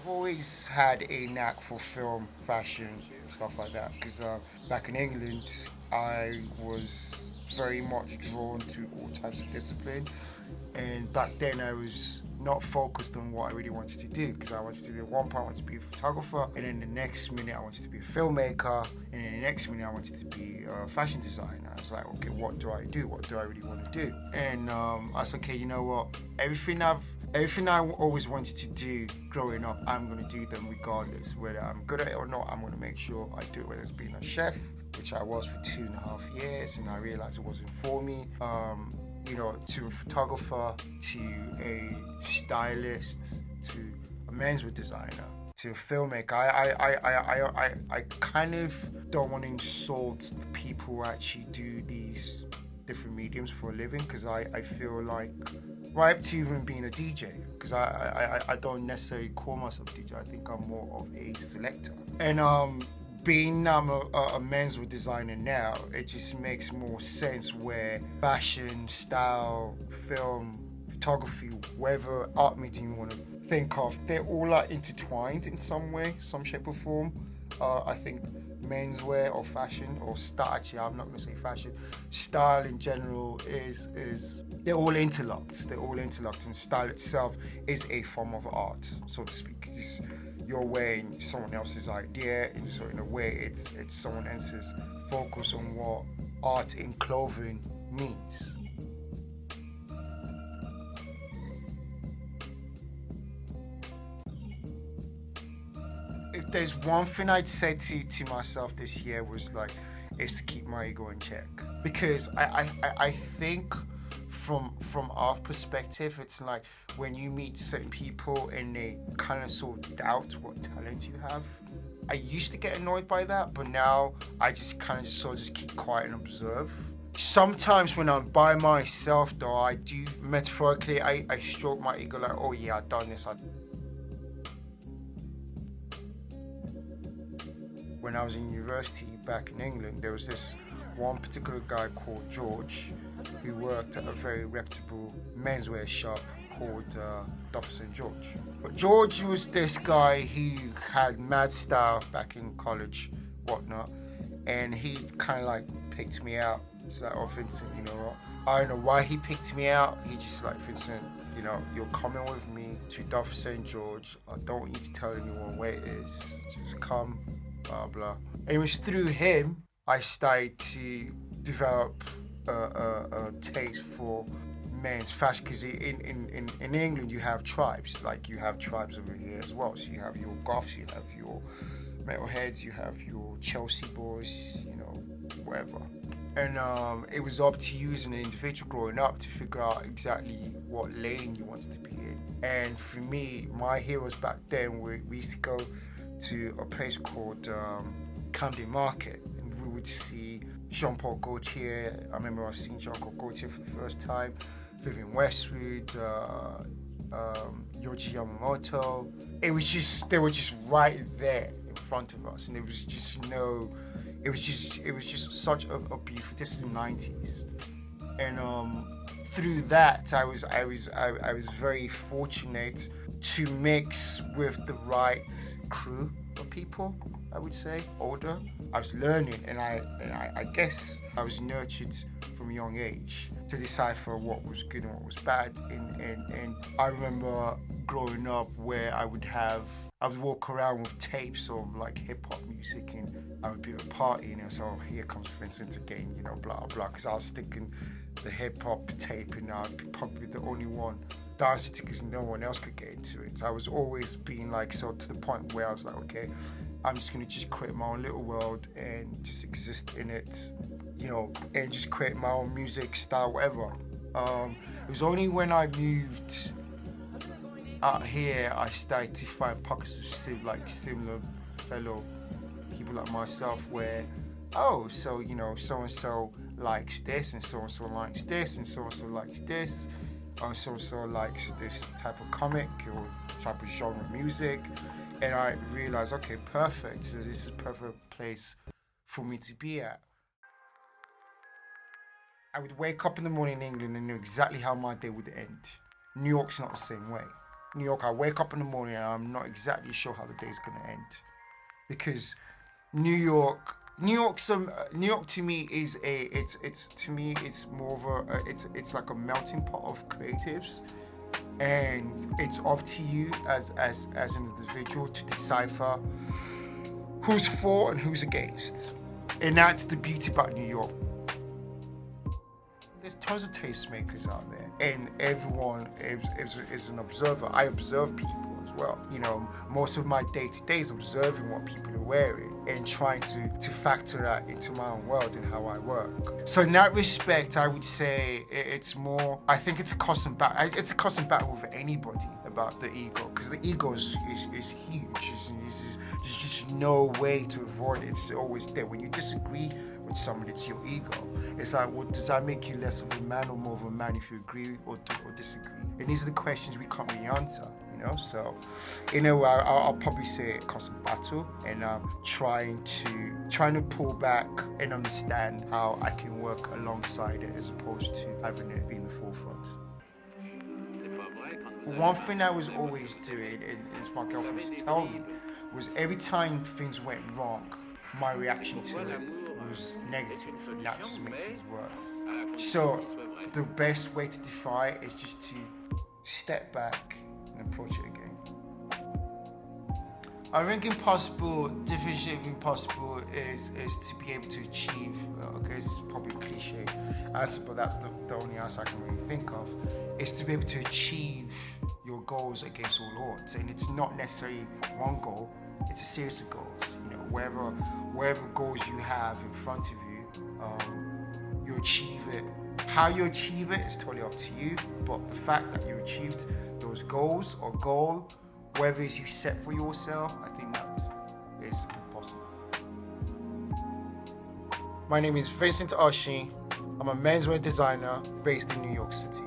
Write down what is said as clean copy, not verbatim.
I've always had a knack for film, fashion, stuff like that. Because back in England, I was very much drawn to all types of discipline. And back then, I was not focused on what I really wanted to do. Because I wanted to do, at one point, I wanted to be a photographer. And then the next minute, I wanted to be a filmmaker. And then the next minute, I wanted to be a fashion designer. I was like, okay, what do I do? What do I really want to do? And I was like, okay, you know what? Everything I always wanted to do growing up, I'm going to do them regardless. Whether I'm good at it or not, I'm going to make sure I do it. Whether it's being a chef, which I was for 2.5 years, and I realized it wasn't for me. To a photographer, to a stylist, to a menswear designer, to a filmmaker. I kind of don't want to insult the people who actually do these different mediums for a living, because I feel like right up to even being a DJ, because I don't necessarily call myself a DJ. I think I'm more of a selector. And being I'm a menswear designer now, it just makes more sense where fashion, style, film, photography, whatever art medium you want to think of, they're all like intertwined in some way, some shape or form. I think menswear or fashion or style, actually I'm not going to say fashion, style in general is they're all interlocked. They're all interlocked, and style itself is a form of art, so to speak. You're wearing someone else's idea, and so in a way it's someone else's focus on what art in clothing means. If there's one thing I'd say to myself this year was like, is to keep my ego in check, because I think from our perspective, it's like when you meet certain people and they kind of sort of doubt what talent you have. I used to get annoyed by that, but now I just kind of just sort of just keep quiet and observe. Sometimes when I'm by myself, though, I do metaphorically, I stroke my ego like, oh yeah, I've done this. When I was in university back in England, there was this one particular guy called George who worked at a very reputable menswear shop called Duff St. George. But George was this guy who had mad style back in college, whatnot, and he kind of like picked me out. It's like, oh, Vincent, you know what? I don't know why he picked me out. He just like, Vincent, you know, you're coming with me to Duff St. George. I don't want you to tell anyone where it is. Just come, blah, blah. And it was through him I started to develop a taste for men's fashion, because in England you have tribes, like you have tribes over here as well. So you have your goths, you have your metalheads, you have your Chelsea boys, you know, whatever. And it was up to you as an individual growing up to figure out exactly what lane you wanted to be in. And for me, my heroes back then we used to go to a place called Camden Market, and we would see Jean-Paul Gaultier. I remember I seeing Jean-Paul Gaultier for the first time, Vivienne Westwood, Yohji Yamamoto. It was just, they were just right there in front of us, and it was just such a beautiful. This is the '90s, and through that, I was very fortunate to mix with the right crew of people. I would say older. I was learning, and I guess I was nurtured from a young age to decipher what was good and what was bad. And I remember growing up where I would walk around with tapes of like hip hop music, and I would be at a party and so here comes Vincent again, you know, blah blah, because I was sticking the hip hop tape, and I'd be probably the only one dancing to, because no one else could get into it. So I was always being like, so to the point where I was like, okay, I'm just gonna just create my own little world and just exist in it, you know, and just create my own music style, whatever. It was only when I moved out here I started to find pockets of similar fellow people like myself, where, oh, so you know, so and so likes this, and so likes this, and so likes this, so likes this type of comic or type of genre of music. And I realized, okay, perfect. So this is a perfect place for me to be at. I would wake up in the morning in England and know exactly how my day would end. New York's not the same way. New York, I wake up in the morning and I'm not exactly sure how the day's gonna end, because New York to me is it's more of it's like a melting pot of creatives, and it's up to you as an individual to decipher who's for and who's against, and that's the beauty about New York. There's tons of tastemakers out there, and everyone is an observer. I observe people as well. You know, most of my day-to-day is observing what people are wearing and trying to factor that into my own world and how I work. So in that respect, I would say it's more, I think it's a constant battle. It's a constant battle with anybody about the ego, because the ego is huge. There's just no way to avoid it. It's always there. When you disagree with somebody, it's your ego. It's like, well, does that make you less of a man or more of a man if you agree or disagree? And these are the questions we can't really answer, you know? So, in a way, I'll probably say a constant battle, and trying to pull back and understand how I can work alongside it as opposed to having it be in the forefront. One thing I was always doing, and as my girlfriend used to tell me, was every time things went wrong, my reaction to it was negative, and that just made things worse. So the best way to defy it is just to step back and approach it again. I think definition of impossible is to be able to achieve, okay, this is probably a cliche answer, but that's the only answer I can really think of, is to be able to achieve your goals against all odds. And it's not necessarily one goal, it's a series of goals. You know, wherever goals you have in front of you, you achieve it. How you achieve it is totally up to you, but the fact that you achieved those goals or goal, whatever it is you set for yourself, I think that is impossible. My name is Vincent Oshin. I'm a menswear designer based in New York City.